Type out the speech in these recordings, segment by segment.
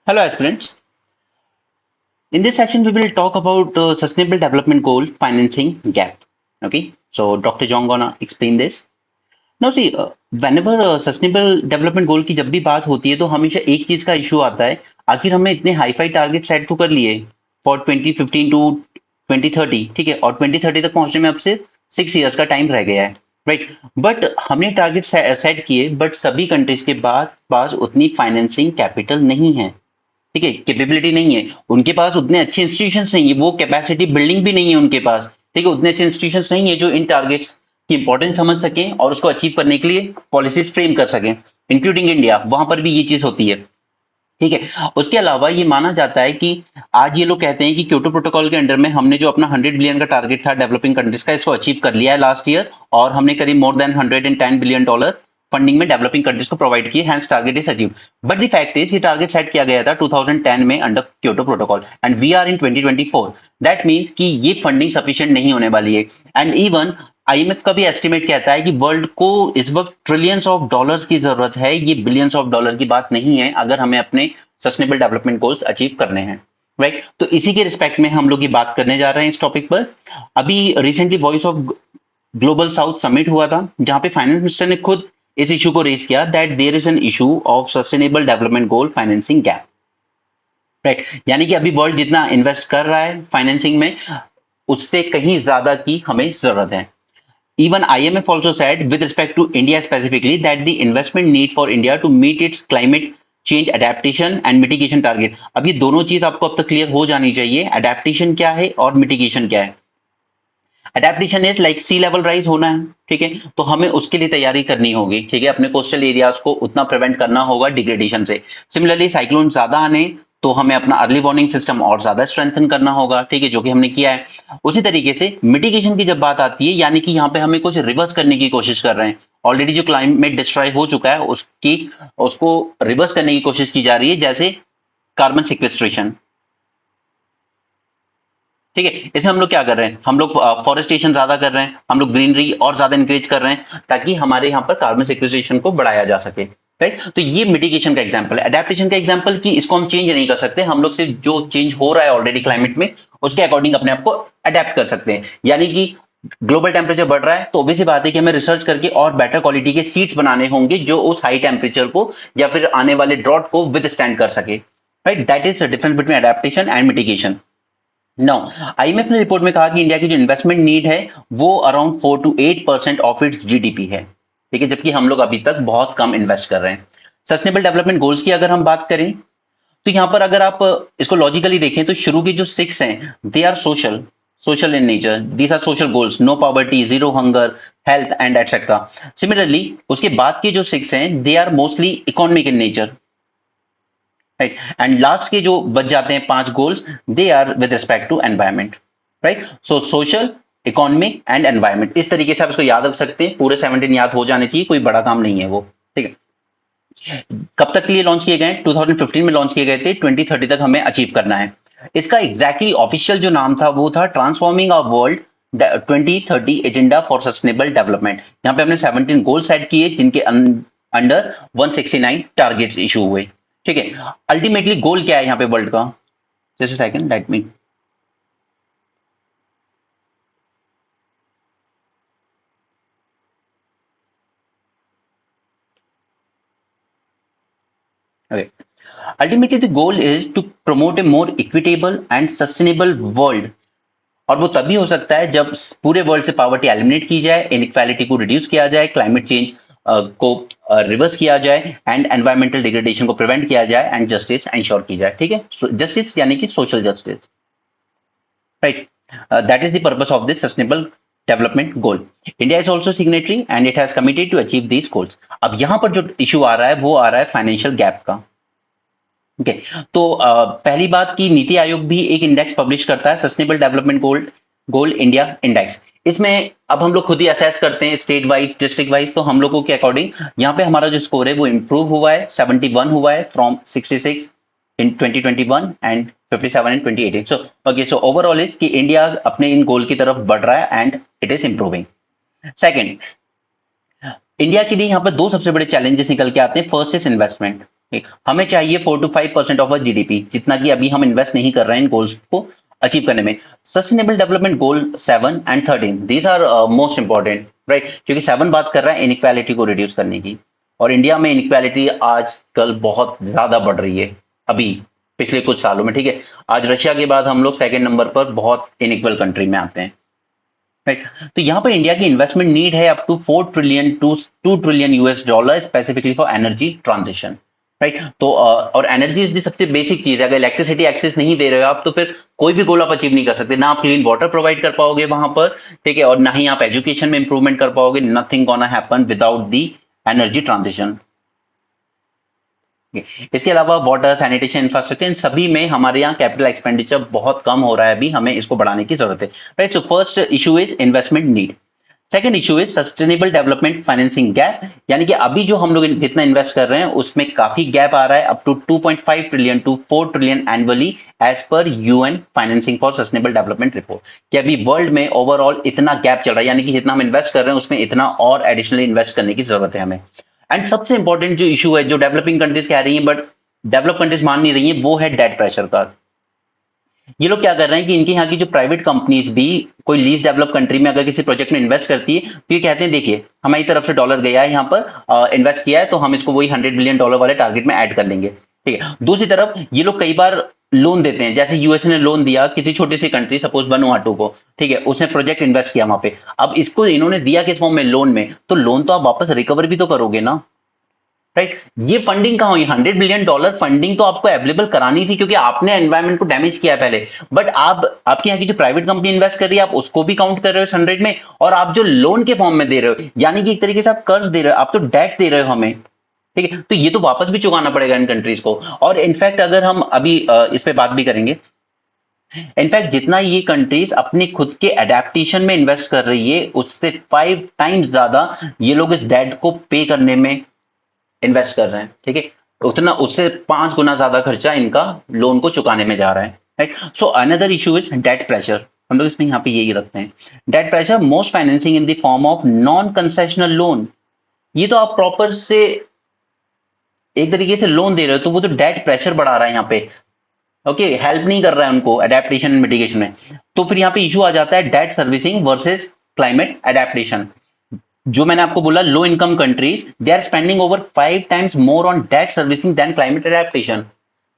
Hello, aspirants. In this session, we will talk about Sustainable Development Goal financing gap. Okay, so Dr. John gonna explain this. Now, see, whenever Sustainable Development Goal की जब भी बात होती है, तो हमेशा एक चीज का इशू आता है. आखिर हमने इतने हाई फाई टारगेट सेट तो कर लिए फॉर 2015 टू 2030, ठीक है, और 2030 तक पहुंचने में अब से 6 इयर्स का टाइम रह गया है, राइट. बट हमने टारगेट सेट किए, बट सभी कंट्रीज के पास उतनी फाइनेंसिंग कैपिटल नहीं है, ठीक है, कैपेबिलिटी नहीं है उनके पास, उतने अच्छे इंस्टीट्यूशंस नहीं है, वो कैपेसिटी बिल्डिंग भी नहीं है उनके पास, ठीक है, उतने अच्छे इंस्टीट्यूशंस नहीं है जो इन टारगेट्स की इंपॉर्टेंस समझ सकें और उसको अचीव करने के लिए पॉलिसीज फ्रेम कर सकें, इंक्लूडिंग इंडिया, वहां पर भी ये चीज होती है, ठीक है. उसके अलावा ये माना जाता है कि आज ये लोग कहते हैं कि क्योटो प्रोटोकॉल के अंडर में हमने जो अपना 100 बिलियन का टारगेट था डेवलपिंग कंट्रीज का, इसको अचीव कर लिया है लास्ट ईयर, और हमने करीब मोर देन $110 बिलियन फंडिंग में डेवलपिंग कंट्रीज को प्रोवाइड की, hence target is achieve. But the fact is ये टारगेट सेट किया गया था 2010 में under Kyoto protocol, and we are in 2024. That means कि ये फंडिंग सफिशिएंट नहीं होने वाली है. एंड इवन आईएमएफ का भी एस्टिमेट कहता है कि वर्ल्ड को इस वक्त ट्रिलियंस ऑफ डॉलर्स की जरूरत है, ये बिलियंस ऑफ डॉलर की बात नहीं है अगर हमें अपने सस्टेनेबल डेवलपमेंट गोल्स अचीव करने हैं, राइट. तो इसी के रिस्पेक्ट में हम लोग ये बात करने जा रहे हैं इस टॉपिक पर. अभी recently voice of global south summit हुआ था, जहां पे फाइनेंस मिनिस्टर ने खुद इस इशू को रेज किया that there is an issue of sustainable development goal financing gap, right. यानी कि अभी वर्ल्ड जितना इन्वेस्ट कर रहा है फाइनेंसिंग में, उससे कहीं ज्यादा की हमें जरूरत है. Even IMF also said with respect to India specifically that the investment need for India to meet its climate change adaptation and mitigation target. अब ये दोनों चीज आपको अब तक क्लियर हो जानी चाहिए, अडेप्टेशन क्या है और मिटिगेशन क्या है. Adaptation is like sea level rise होना है, ठीक है, तो हमें उसके लिए तैयारी करनी होगी, ठीक है, अपने कोस्टल एरियाज को उतना प्रिवेंट करना होगा डिग्रेडेशन से. सिमिलरली साइक्लोन ज्यादा आने, तो हमें अपना अर्ली वार्निंग सिस्टम और ज्यादा स्ट्रेंथन करना होगा, ठीक है, जो कि हमने किया है. उसी तरीके से मिटिगेशन की जब बात आती है, यानी कि यहाँ पे हमें कुछ रिवर्स करने की कोशिश कर रहे हैं. ऑलरेडी जो क्लाइमेट डिस्ट्रॉय हो चुका है उसकी उसको रिवर्स करने की कोशिश की जा रही है, जैसे कार्बन सिक्वेस्ट्रेशन, ठीक है. इसमें हम लोग क्या कर रहे हैं, हम लोग फॉरेस्टेशन ज्यादा कर रहे हैं, हम लोग ग्रीनरी और ज्यादा इंकरेज कर रहे हैं ताकि हमारे यहाँ पर कार्बन सिक्वेस्ट्रेशन को बढ़ाया जा सके, राइट. तो ये मिटिगेशन का एग्जांपल है. अडेप्टेशन का एग्जांपल कि इसको हम चेंज नहीं कर सकते, हम लोग सिर्फ जो चेंज हो रहा है ऑलरेडी क्लाइमेट में उसके अकॉर्डिंग अपने आप को अडेप्ट कर सकते हैं. यानी कि ग्लोबल टेम्परेचर बढ़ रहा है, तो obvious सी बात है कि हमें रिसर्च करके और बेटर क्वालिटी के सीड्स बनाने होंगे जो उस हाई टेम्परेचर को या फिर आने वाले ड्रॉट को विद स्टैंड कर सके, right. That is the difference between adaptation and mitigation. No, IMF ने रिपोर्ट में कहा कि इंडिया की जो इन्वेस्टमेंट नीड है वो around 4 to 8% of its GDP है, ठीक है, जबकि हम लोग अभी तक बहुत कम इन्वेस्ट कर रहे हैं. सस्टेनेबल डेवलपमेंट गोल्स की अगर हम बात करें, तो यहाँ पर अगर आप इसको लॉजिकली देखें तो शुरू के जो 6 हैं they are social, social in nature. These are social goals, no poverty, zero hunger, health and etcetera. Similarly उसके बाद के जो 6 हैं they are mostly economic in nature, right. And last के जो बच जाते हैं 5 goals, they are with respect to environment, right. So social, economic and environment, इस तरीके से आप इसको याद रख सकते हैं. पूरे 17 याद हो जाने चाहिए, कोई बड़ा काम नहीं है वो, ठीक है. कब तक के लिए लॉन्च किए गए, 2015 में लॉन्च किए गए थे, 2030 तक हमें अचीव करना है. इसका एग्जैक्टली ऑफिशियल जो नाम था वो था transforming a world 2030 agenda for sustainable development. यहाँ पे हमने 17 गोल सेट किए जिनके अंडर 169 टारगेट्स इशू हुए, ठीक है. अल्टीमेटली गोल क्या है यहाँ पे वर्ल्ड का, just a second let me. Okay. Ultimately, the goal is to promote a more equitable and sustainable world. और वो तभी हो सकता है जब पूरे वर्ल्ड से पॉवर्टी एलिमिनेट की जाए, इनइक्वालिटी को रिड्यूस किया जाए, क्लाइमेट चेंज को रिवर्स किया जाए, एंड एनवायरमेंटल डिग्रेडेशन को प्रिवेंट किया जाए, एंड जस्टिस इंश्योर की जाए, ठीक है. जस्टिस यानी कि social justice, right. That is the purpose of this sustainable development goal. India is also signatory and it has committed to achieve these goals. अब यहाँ पर जो इशू आ रहा है वो आ रहा है फाइनेंशियल गैप का, ओके. तो पहली बात की नीति आयोग भी एक इंडेक्स पब्लिश करता है, sustainable development goal India index. इसमें अब हम लोग खुद ही असेस करते हैं स्टेट वाइज, डिस्ट्रिक्ट वाइज, तो हम लोगों के अकॉर्डिंग यहाँ पे हमारा जो स्कोर है वो इंप्रूव हुआ है, 71 हुआ है from 66 in 2021 and 57 in 2018. So okay, so overall is कि इंडिया अपने इन गोल की तरफ बढ़ रहा है and it is improving. Second, India के लिए यहाँ पर 2 सबसे बड़े चैलेंजेस निकल के आते हैं. फर्स्ट इज इन्वेस्टमेंट, हमें चाहिए 4 to 5% ऑफ जीडीपी, जितना कि अभी हम इन्वेस्ट नहीं कर रहे हैं इन गोल्स को अचीव करने में। Sustainable development goal 7 and 13, these are most important, right, क्योंकि 7 बात कर रहा है इनइक्वालिटी को रिड्यूस करने की, और इंडिया में इनइक्वालिटी आजकल बहुत ज्यादा बढ़ रही है अभी पिछले कुछ सालों में, ठीक है। आज रशिया के बाद हम लोग सेकंड नंबर पर बहुत इनइक्वल कंट्री में आते हैं, राइट। तो यहाँ पर इंडिया की इन्वेस्टमेंट नीड है up to 4 trillion to $2 trillion US specifically for energy transition, right. तो और एनर्जी इज दी सबसे बेसिक चीज है। अगर इलेक्ट्रिसिटी एक्सेस नहीं दे रहे हो आप, तो फिर कोई भी गोल आप अचीव नहीं कर सकते। ना आप क्लीन वाटर प्रोवाइड कर पाओगे वहां पर, ठीक है, और ना ही आप एजुकेशन में इंप्रूवमेंट कर पाओगे। Nothing gonna happen without the energy transition. इसके अलावा वाटर, सैनिटेशन, इंफ्रास्ट्रक्चर, इन सभी में हमारे यहाँ कैपिटल एक्सपेंडिचर बहुत कम हो रहा है अभी, हमें इसको बढ़ाने की जरूरत है, right. So first issue is investment need. Second issue is sustainable development financing gap, यानी कि अभी जो हम लोग जितना इन्वेस्ट कर रहे हैं उसमें काफी गैप आ रहा है, up to 2.5 trillion to 4 trillion annually as per UN financing for sustainable development report. कि अभी वर्ल्ड में ओवरऑल इतना गैप चल रहा है, यानी कि जितना हम इन्वेस्ट कर रहे हैं उसमें इतना और एडिशनली इन्वेस्ट करने की जरूरत है हमें। एंड सबसे इंपॉर्टेंट जो इशू है, जो डेवलपिंग कंट्रीज कह रही है बट डेवलप कंट्रीज मान नहीं रही है, वो है डेट प्रेशर का। ये लोग क्या कर रहे हैं कि इनके यहाँ की जो प्राइवेट कंपनीज भी कोई लीज डेवलप कंट्री में अगर किसी प्रोजेक्ट में इन्वेस्ट करती है, तो ये कहते हैं देखिए हमारी तरफ से डॉलर गया है यहाँ पर, इन्वेस्ट किया है, तो हम इसको वही $100 बिलियन वाले टारगेट में ऐड कर लेंगे, ठीक है। दूसरी तरफ ये लोग कई बार लोन देते हैं, जैसे यूएसए ने लोन दिया किसी छोटी सी कंट्री सपोज वनुआटू को, ठीक है, उसने प्रोजेक्ट इन्वेस्ट किया वहां पे। अब इसको इन्होंने दिया किस फॉर्म में, लोन में, तो लोन तो आप वापस रिकवर भी तो करोगे ना, राइट। ये फंडिंग कहां हुई, $100 बिलियन फंडिंग तो आपको अवेलेबल करानी थी, क्योंकि आपने एनवायरमेंट को डैमेज किया है पहले। बट आप, आपके यहाँ की जो प्राइवेट कंपनी इन्वेस्ट कर रही है, आप उसको भी काउंट कर रहे हो 100 में, और आप जो लोन के फॉर्म में दे रहे हो, यानी कि एक तरीके से आप कर्ज दे रहे हो, आप तो डेट दे रहे हो हमें, ठीक है। तो ये तो वापस भी चुकाना पड़ेगा इन कंट्रीज को। और इनफैक्ट अगर हम अभी इस पे बात भी करेंगे, इनफैक्ट जितना ये कंट्रीज अपने खुद के एडेप्टेशन में इन्वेस्ट कर रही है, उससे 5 टाइम्स ज्यादा ये लोग इस डेट को पे करने में इन्वेस्ट कर रहे हैं, ठीक है। उतना, उससे 5 गुना ज्यादा खर्चा इनका लोन को चुकाने में जा रहा है, right. So another issue is debt pressure. हम लोग इसमें यहाँ पे यही रखते हैं, debt pressure, most financing in the form of non concessional loan. ये तो आप प्रॉपर से एक तरीके से लोन दे रहे हो, तो वो तो डेट प्रेशर बढ़ा रहा है यहाँ पे, ओके, हेल्प नहीं कर रहा है उनको एडेप्टेशन एंड मिटिगेशन में। तो फिर यहाँ पे इशू आ जाता है debt servicing versus climate adaptation. जो मैंने आपको बोला, low income countries they are spending over 5 times more on debt servicing than climate adaptation.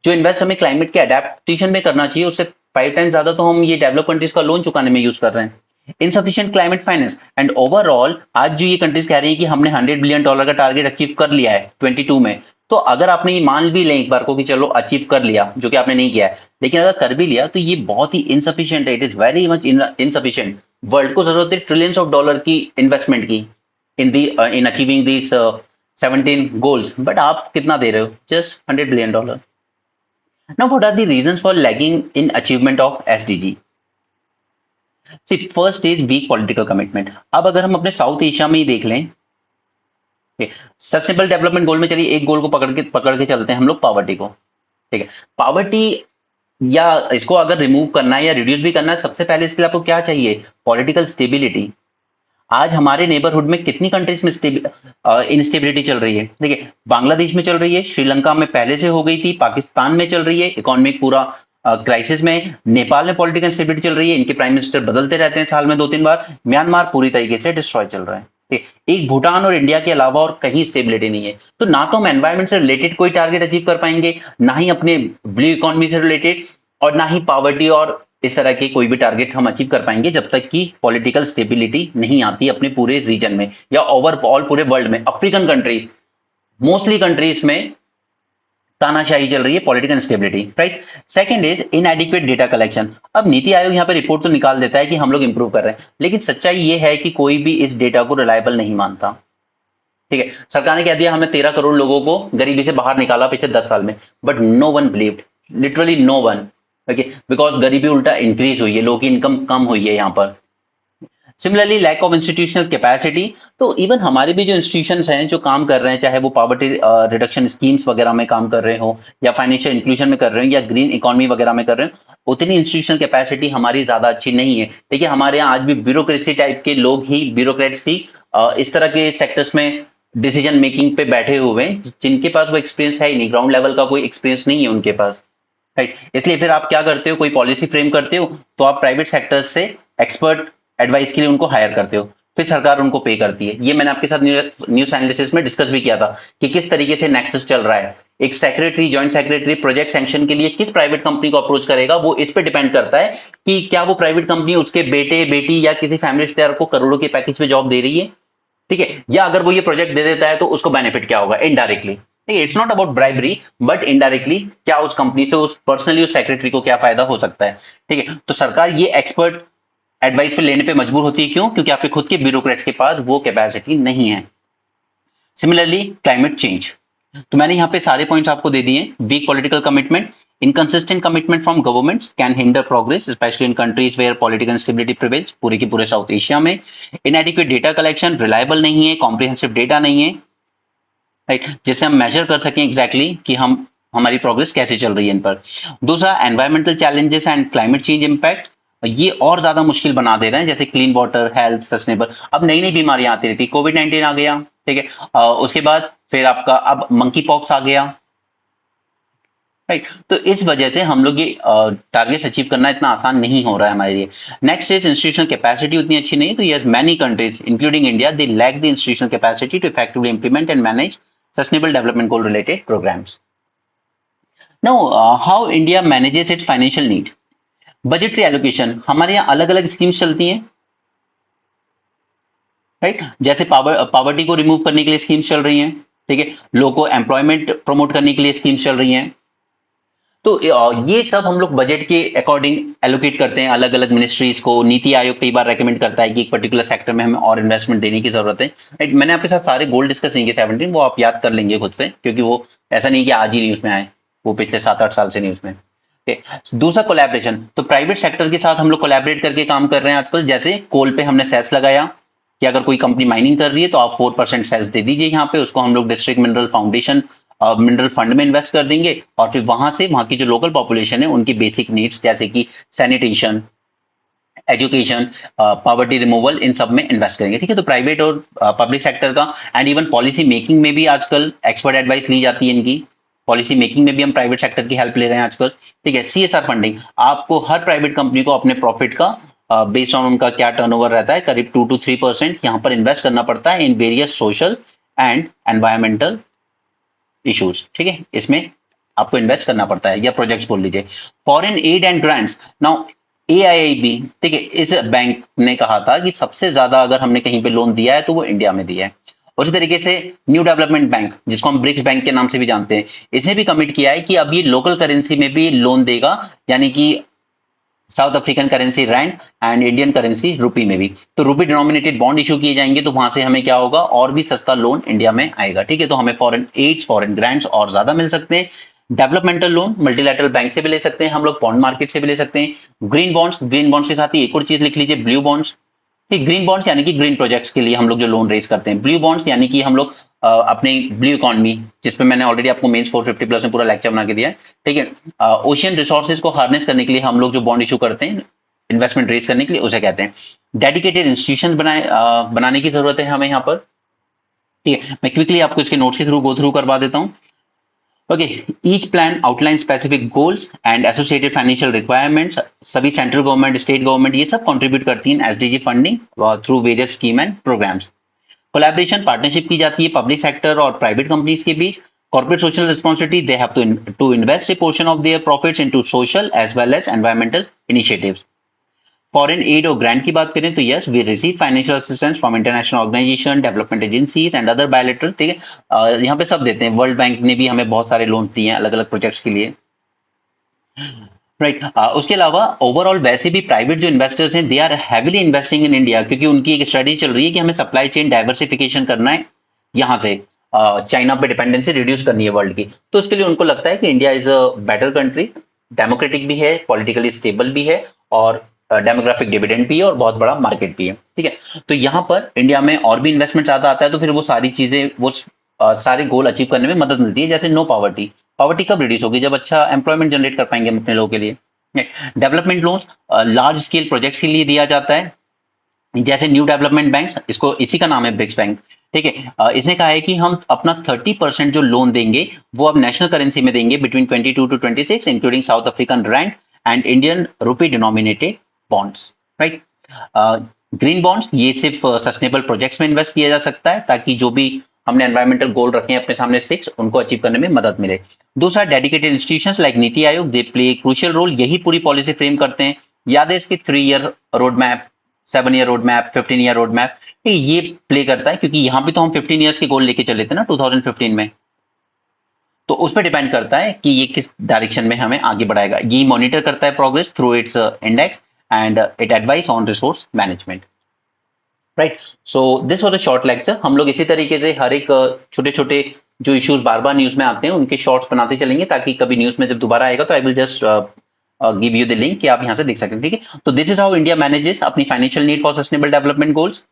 जो इन्वेस्ट हमें क्लाइमेट के एडेप्टेशन में करना चाहिए, उससे 5 टाइम्स ज्यादा तो हम ये डेवलप कंट्रीज का लोन चुकाने में यूज कर रहे हैं। Insufficient climate finance and overall, आज जो ये कंट्रीज कह रही है कि हमने $100 बिलियन का टारगेट अचीव कर लिया है 22 में, तो अगर आपने ये मान भी लें एक बार को कि चलो अचीव कर लिया, जो कि आपने नहीं किया है, लेकिन अगर कर भी लिया तो ये बहुत ही इनसफिशिएंट है, it is very much insufficient. World को जरूरत है ट्रिलियंस ऑफ डॉलर की इन्वेस्टमेंट की in achieving these 17 goals, but आप कितना दे रहे हो, just $100 billion. Now what are the reasons for lagging in achievement of SDG? See, first is weak political commitment। अब अगर हम अपने साउथ एशिया में ही देख लें, सस्टेनेबल डेवलपमेंट गोल में, चलिए एक गोल को पकड़ के चलते हैं हम लोग, पॉवर्टी को, ठीक है। पॉवर्टी या इसको अगर रिमूव करना है या रिड्यूस भी करना है, सबसे पहले इसके लिए आपको क्या चाहिए, पॉलिटिकल स्टेबिलिटी। आज हमारे नेबरहुड में कितनी कंट्रीज में इंस्टेबिलिटी चल रही है, देखिए बांग्लादेश में चल रही है, श्रीलंका में पहले से हो गई थी, पाकिस्तान में चल रही है, इकोनॉमिक पूरा क्राइसिस में, नेपाल में पॉलिटिकल इंस्टेबिलिटी चल रही है, इनके प्राइम मिनिस्टर बदलते रहते हैं साल में 2-3 बार, म्यांमार पूरी तरीके से डिस्ट्रॉय चल रहा है, ठीक है। एक भूटान और इंडिया के अलावा और कहीं स्टेबिलिटी नहीं है। तो ना तो हम एनवायरमेंट से रिलेटेड कोई टारगेट अचीव कर पाएंगे, ना ही अपने ब्लू इकोनॉमी से रिलेटेड, और ना ही पॉवर्टी और इस तरह के कोई भी टारगेट हम अचीव कर पाएंगे, जब तक कि पॉलिटिकल स्टेबिलिटी नहीं आती अपने पूरे रीजन में या ओवरऑल पूरे वर्ल्ड में। अफ्रीकन कंट्रीज, मोस्टली कंट्रीज में तानाशाही चल रही है, political stability, right. Second is इनएडिक्वेट data collection. अब नीति आयोग यहाँ पे रिपोर्ट तो निकाल देता है कि हम लोग इंप्रूव कर रहे हैं, लेकिन सच्चाई ये है कि कोई भी इस डेटा को रिलायबल नहीं मानता, ठीक है। सरकार ने कह दिया हमने 13 करोड़ लोगों को गरीबी से बाहर निकाला पिछले 10 साल में, but no one believed, literally no one, okay, because गरीबी उल्टा इंक्रीज हुई है, लोगों की इनकम कम हुई है यहाँ पर। Similarly lack of institutional capacity. तो इवन हमारे भी जो इंस्टीट्यूशंस हैं जो काम कर रहे हैं, चाहे वो पॉवर्टी रिडक्शन स्कीम्स वगैरह में काम कर रहे हो, या फाइनेंशियल इंक्लूजन में कर रहे हो, या ग्रीन इकोनॉमी वगैरह में कर रहे हो, उतनी इंस्टीट्यूशनल कैपेसिटी हमारी ज्यादा अच्छी नहीं है। देखिए हमारे यहाँ आज भी ब्यूरोक्रेसी टाइप के लोग ही, ब्यूरोक्रेट्स ही इस तरह के सेक्टर्स में डिसीजन मेकिंग पे बैठे हुए हैं, जिनके पास वो एक्सपीरियंस है ही नहीं, ग्राउंड लेवल का कोई एक्सपीरियंस नहीं है उनके पास, राइट। इसलिए फिर आप क्या करते हो, कोई पॉलिसी फ्रेम करते हो तो आप प्राइवेट सेक्टर से एक्सपर्ट एडवाइस के लिए उनको हायर करते हो, फिर सरकार उनको पे करती है। ये मैंने आपके साथ न्यूज एनालिसिस में डिस्कस भी किया था कि किस तरीके से नेक्सस चल रहा है। एक secretary, joint secretary project sanction के लिए किस प्राइवेट कंपनी को अप्रोच करेगा, वो इस पे डिपेंड करता है कि क्या वो प्राइवेट कंपनी उसके बेटे बेटी या किसी फैमिली रिश्तेदार को करोड़ों के पैकेज पे जॉब दे रही है, ठीक है, या अगर वो ये प्रोजेक्ट दे देता है तो उसको बेनिफिट क्या होगा इनडायरेक्टली, ठीक है। It's not about bribery, but indirectly क्या उस कंपनी से, उस पर्सनली उस सेक्रेटरी को क्या फायदा हो सकता है, ठीक है। तो सरकार ये एक्सपर्ट एडवाइस पे लेने पे मजबूर होती है, क्यों? क्योंकि आपके खुद के ब्यूरोक्रेट्स के पास वो कैपेसिटी नहीं है। सिमिलरली क्लाइमेट चेंज, तो मैंने यहाँ पे सारे पॉइंट्स आपको दे दिए। Weak political commitment, inconsistent commitment from governments can hinder progress, especially in countries where political instability prevails, पूरे के पूरे साउथ एशिया में। inadequate data collection, reliable नहीं है, comprehensive data नहीं है, राइट, जिससे हम मेजर कर सकें एग्जैक्टली कि हम हमारी प्रोग्रेस कैसे चल रही है इन पर। दूसरा, environmental challenges and climate change impact, ये और ज्यादा मुश्किल बना दे रहे हैं, जैसे क्लीन वाटर, हेल्थ, सस्टेनेबल। अब नई नई बीमारियां आती रहती, कोविड-19 आ गया, ठीक है, उसके बाद फिर आपका अब मंकी पॉक्स आ गया, राइट। तो इस वजह से हम लोग ये टारगेट्स अचीव करना इतना आसान नहीं हो रहा है हमारे लिए। नेक्स्ट इज इंस्टीट्यूशनल कैपेसिटी उतनी अच्छी नहीं है, तो yes many countries including India they lack the institutional capacity to effectively implement and manage sustainable development goal related programmes. Now how India manages its financial need. Budgetary allocation, हमारे यहाँ अलग अलग schemes चलती हैं, राइट, जैसे poverty को remove करने के लिए स्कीम्स चल रही हैं, ठीक है, लोगों को एम्प्लॉयमेंट प्रमोट करने के लिए स्कीम्स चल रही हैं। तो ये सब हम लोग बजट के अकॉर्डिंग एलोकेट करते हैं अलग अलग मिनिस्ट्रीज को। नीति आयोग कई बार रेकमेंड करता है कि एक पर्टिकुलर सेक्टर में हमें और इन्वेस्टमेंट देने की जरूरत है, राइट। मैंने आपके साथ सारे गोल डिस्कस नहीं किए 17, वो आप याद कर लेंगे खुद से, क्योंकि वो ऐसा नहीं कि आज ही न्यूज में आए, वो पिछले 7-8 साल से न्यूज में। दूसरा, कोलैबोरेशन, तो प्राइवेट सेक्टर के साथ हम लोग कोलैबोरेट करके काम कर रहे हैं आजकल। जैसे कोल पे हमने सेस लगाया कि अगर कोई कंपनी माइनिंग कर रही है तो आप 4% सेस दे दीजिए यहाँ पे, उसको हम लोग district mineral foundation mineral fund में इन्वेस्ट कर देंगे, और फिर वहां से वहां की जो लोकल पॉपुलेशन है उनकी बेसिक नीड्स जैसे कि सैनिटेशन, एजुकेशन, पॉवर्टी रिमूवल, इन सब में इन्वेस्ट करेंगे, ठीक है। तो प्राइवेट और पब्लिक सेक्टर का, एंड इवन पॉलिसी मेकिंग में भी आजकल एक्सपर्ट एडवाइस ली जाती है इनकी। पॉलिसी मेकिंग में भी हम प्राइवेट सेक्टर की हेल्प ले रहे हैं आजकल, ठीक है। सीएसआर फंडिंग, आपको हर प्राइवेट कंपनी को अपने प्रॉफिट का बेस्ड ऑन उनका क्या टर्नओवर रहता है, करीब 2 to 3% यहाँ पर इन्वेस्ट करना पड़ता है in various social and environmental issues, ठीक है, इसमें आपको इन्वेस्ट करना पड़ता है, या प्रोजेक्ट्स बोल लीजिए। Foreign add and grants, now AIIB, ठीक है, इस बैंक ने कहा था कि सबसे ज्यादा अगर हमने कहीं पे लोन दिया है तो वो इंडिया में दिया है। उसी तरीके से न्यू डेवलपमेंट बैंक, जिसको हम ब्रिक्स बैंक के नाम से भी जानते हैं, इसने भी कमिट किया है कि अब ये लोकल करेंसी में भी लोन देगा, यानी कि South African currency rand and Indian currency rupee में भी। तो रुपी डिनोमिनेटेड बॉन्ड इशू किए जाएंगे, तो वहां से हमें क्या होगा, और भी सस्ता लोन इंडिया में आएगा, ठीक है। तो हमें फॉरेन एड्स, फॉरेन ग्रांट्स और ज्यादा मिल सकते हैं। डेवलपमेंटल लोन मल्टीलैटरल बैंक से भी ले सकते हैं हम लोग, बॉन्ड मार्केट से भी ले सकते हैं। ग्रीन बॉन्ड्स, ग्रीन बॉन्ड्स के साथ ही एक और चीज लिख लीजिए, ब्लू बॉन्ड्स। ग्रीन बॉन्ड्स यानी कि ग्रीन प्रोजेक्ट्स के लिए हम लोग जो लोन रेज करते हैं। ब्लू बॉन्ड्स यानी कि हम लोग अपनी ब्लू इकोनॉमी, जिसपे मैंने ऑलरेडी आपको मेंस 450 प्लस में पूरा लेक्चर बना के दिया है, ठीक है। ओशियन रिसोर्सेज को हार्नेस करने के लिए हम लोग जो बॉन्ड इशू करते हैं इन्वेस्टमेंट रेज करने के लिए, उसे कहते हैं। डेडिकेटेड इंस्टीट्यूशन बनाने की जरूरत है हमें यहाँ पर, ठीक है। मैं क्विकली आपको इसके नोट्स के थ्रू गो थ्रू करवा देता हूँ। Okay, each plan outline specific goals and associated financial requirements. सभी सेंट्रल गवर्नमेंट, स्टेट गवर्नमेंट, ये सब कंट्रीब्यूट करती हैं SDG funding through various scheme and programmes. Collaboration, partnership की जाती है पब्लिक सेक्टर और प्राइवेट कंपनीज के बीच। Corporate social responsibility, they have to invest a portion of their profits into social as well as environmental initiatives. Foreign aid और grant की बात करें तो yes, we receive financial assistance from international organisation, development agencies and other bilateral, ठीक है। यहाँ पे सब देते हैं, वर्ल्ड बैंक ने भी हमें बहुत सारे लोन दिए हैं अलग अलग प्रोजेक्ट्स के लिए, राइट। उसके अलावा ओवरऑल वैसे भी प्राइवेट जो इन्वेस्टर्स हैं they are heavily investing in India, क्योंकि उनकी एक स्ट्रेटजी चल रही है कि हमें सप्लाई चेन डाइवर्सिफिकेशन करना है, यहाँ से चाइना पे डिपेंडेंसी रिड्यूस करनी है वर्ल्ड की। तो उसके लिए उनको लगता है कि India is a better country, democratic भी है, पॉलिटिकली स्टेबल भी है, और डेमोग्राफिक डिविडेंड भी है, और बहुत बड़ा मार्केट भी है, ठीक है। तो यहाँ पर इंडिया में और भी इन्वेस्टमेंट ज्यादा आता है, तो फिर वो सारी चीजें, वो सारे गोल अचीव करने में मदद मिलती है। जैसे नो पॉवर्टी, पॉवर्टी कब रिड्यूस होगी, जब अच्छा एम्प्लॉयमेंट जनरेट कर पाएंगे हम अपने लोगों के लिए। Development loans large scale projects के लिए दिया जाता है, जैसे न्यू डेवलपमेंट बैंक, इसको इसी का नाम है ब्रिक्स बैंक, ठीक है। इसने कहा है कि हम अपना 30% जो लोन देंगे वो अब नेशनल करेंसी में देंगे between 22 to 26, including South African rand and Indian rupee denominated bonds, right. Green bonds ये सिर्फ सस्टेनेबल प्रोजेक्ट्स में इन्वेस्ट किया जा सकता है ताकि जो भी हमने एनवायरमेंटल गोल रखे हैं अपने सामने 6, उनको अचीव करने में मदद मिले। दूसरा, dedicated institutions like NITI Aayog, they play crucial role, यही पूरी पॉलिसी फ्रेम करते हैं। याद है इसकी 3 year road map, 7 year road map, 15 year road map, ये प्ले करता है क्योंकि यहाँ पे तो हम 15 ईयर्स के गोल लेके चले थे ना 2015 में, तो उस पर डिपेंड करता है कि ये किस डायरेक्शन में हमें आगे बढ़ाएगा। ये मॉनिटर करता है progress through it's index and it advice on resource management, right. So this was a short lecture. हम लोग इसी तरीके से हर एक छोटे छोटे जो इश्यूज बार बार न्यूज में आते हैं उनके शॉर्ट्स बनाते चलेंगे ताकि कभी न्यूज में जब दोबारा आएगा तो I will just give you the link कि आप यहाँ से देख सकते हैं, ठीक है। तो this is how India manages अपनी financial need for sustainable development goals.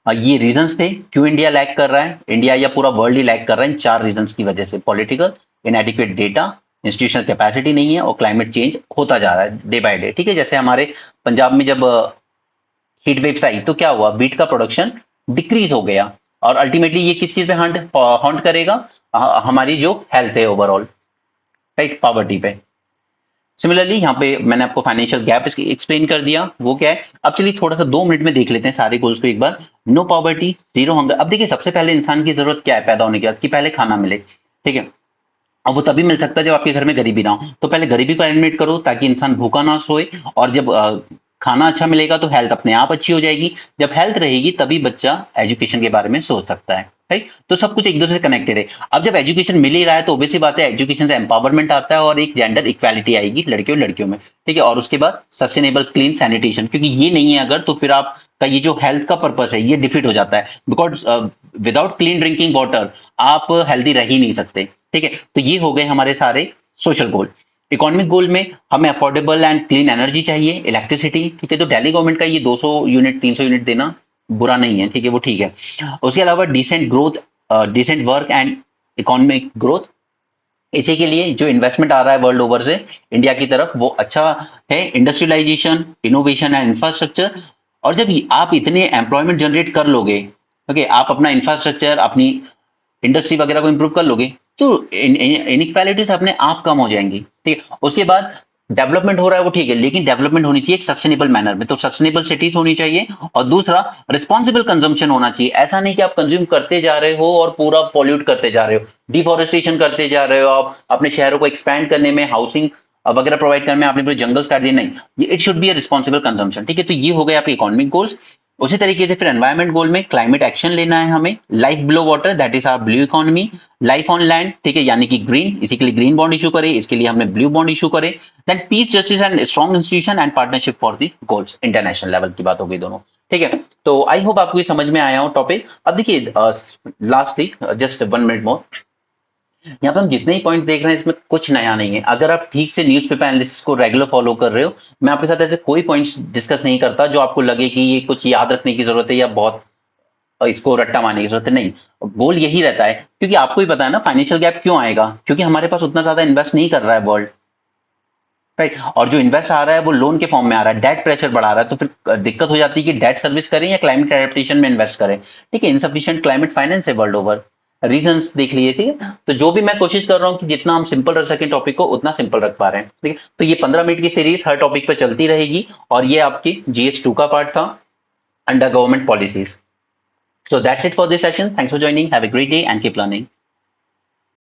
ये रीजंस थे क्यों इंडिया लैग कर रहा है, इंडिया या पूरा वर्ल्ड ही लैग कर रहा है इन 4 रीजंस की वजह से। पॉलिटिकल, इनएडिक्वेट डेटा, इंस्टीट्यूशनल कैपेसिटी नहीं है और क्लाइमेट चेंज होता जा रहा है डे बाय डे, ठीक है। जैसे हमारे पंजाब में जब हीट वेव्स आई तो क्या हुआ, बीट का प्रोडक्शन डिक्रीज हो गया और अल्टीमेटली ये किस चीज पे हॉन्ट करेगा, हमारी जो हेल्थ है ओवरऑल, राइट, पॉवर्टी पे। सिमिलरली यहाँ पे मैंने आपको फाइनेंशियल गैप एक्सप्लेन कर दिया, वो क्या है। अब चलिए थोड़ा सा 2 मिनट में देख लेते हैं सारे गोल्स को एक बार। No poverty, zero hunger. अब देखिए सबसे पहले इंसान की जरूरत क्या है पैदा होने के बाद, कि पहले खाना मिले, ठीक है। अब वो तभी मिल सकता है जब आपके घर में गरीबी ना हो, तो पहले गरीबी को एलिमिनेट करो ताकि इंसान भूखा ना सोए, और जब खाना अच्छा मिलेगा तो हेल्थ अपने आप अच्छी हो जाएगी, जब हेल्थ रहेगी तभी बच्चा एजुकेशन के बारे में सोच सकता है, राइट। तो सब कुछ एक दूसरे से कनेक्टेड है। अब जब एजुकेशन मिल ही रहा है तो ऑब्वियस सी बात है एजुकेशन से एम्पावरमेंट आता है और एक जेंडर इक्वालिटी आएगी लड़कियों लड़कियों में, ठीक है। और उसके बाद सस्टेनेबल क्लीन सैनिटेशन, क्योंकि ये नहीं है अगर तो फिर आपका ये जो हेल्थ का पर्पस है ये डिफीट हो जाता है, because without clean drinking water आप हेल्दी रह ही नहीं सकते, ठीक है। तो ये हो गए हमारे सारे सोशल गोल। इकोनॉमिक गोल में हमें अफोर्डेबल एंड क्लीन एनर्जी चाहिए, इलेक्ट्रिसिटी, ठीक है। तो दिल्ली गवर्नमेंट का ये 200 यूनिट 300 यूनिट देना बुरा नहीं है, ठीक है, वो ठीक है। उसके अलावा decent growth, decent work and economic growth, इसी के लिए जो इन्वेस्टमेंट आ रहा है वर्ल्ड ओवर से इंडिया की तरफ वो अच्छा है। इंडस्ट्रियलाइजेशन, इनोवेशन एंड इंफ्रास्ट्रक्चर, और जब आप इतने एम्प्लॉयमेंट जनरेट कर लोगे, ओके, आप अपना इंफ्रास्ट्रक्चर अपनी इंडस्ट्री वगैरह को इंप्रूव कर लोगे तो इनइक्वालिटीज अपने आप कम हो जाएंगी, ठीक है। उसके बाद डेवलपमेंट हो रहा है वो ठीक है, लेकिन डेवलपमेंट होनी चाहिए एक सस्टेनेबल मैनर में, तो सस्टेनेबल सिटीज होनी चाहिए। और दूसरा, रिस्पॉन्सिबल कंजम्पशन होना चाहिए। ऐसा नहीं कि आप कंज्यूम करते जा रहे हो और पूरा पॉल्यूट करते जा रहे हो, डिफॉरेस्टेशन करते जा रहे हो, आप अपने शहरों को एक्सपैंड करने में, हाउसिंग वगैरह प्रोवाइड करने में आपने पूरे जंगल्स काट दिए, नहीं, ये it should be a responsible consumption, ठीक है। तो ये हो गए आपके इकोनॉमिक गोल्स। उसी तरीके से फिर एनवायरमेंट गोल में क्लाइमेट एक्शन लेना है हमें, life below water, that is our blue economy, life on land, ठीक है, यानी कि ग्रीन, इसी के लिए ग्रीन बॉन्ड इशू करे, इसके लिए हमने ब्लू बॉन्ड इशू करे। Then peace, justice and strong institution and partnership for the goals, international level की बात हो गई दोनों, ठीक है। तो आई होप आपको ये समझ में आया हो टॉपिक। अब देखिए लास्ट थी, जस्ट 1 मिनट मोर, यहाँ पे हम जितने ही पॉइंट्स देख रहे हैं इसमें कुछ नया नहीं है। अगर आप ठीक से न्यूज़पेपर एनालिसिस को रेगुलर फॉलो कर रहे हो, मैं आपके साथ ऐसे कोई पॉइंट्स डिस्कस नहीं करता जो आपको लगे कि ये कुछ याद रखने की जरूरत है या बहुत इसको रट्टा मारने की जरूरत है, नहीं। गोल यही रहता है, क्योंकि आपको ही पता है ना फाइनेंशियल गैप क्यों आएगा, क्योंकि हमारे पास उतना ज्यादा इन्वेस्ट नहीं कर रहा है वर्ल्ड, राइट। और जो इन्वेस्ट आ रहा है वो लोन के फॉर्म में आ रहा है, डेट प्रेशर बढ़ा रहा है, तो फिर दिक्कत हो जाती है कि डेट सर्विस करें या क्लाइमेट एडेप्टेशन में इन्वेस्ट करें, ठीक है। इनसफिशिएंट क्लाइमेट फाइनेंस है वर्ल्ड ओवर, रीजंस देख लिए, ठीक है। तो जो भी मैं कोशिश कर रहा हूँ कि जितना हम सिंपल रख सकें टॉपिक को उतना सिंपल रख पा रहे हैं, ठीक है। तो ये 15 मिनट की सीरीज हर टॉपिक पे चलती रहेगी और ये आपकी GS2 का पार्ट था under government policies. So that's it for this session. Thanks for joining. Have a great day and keep learning.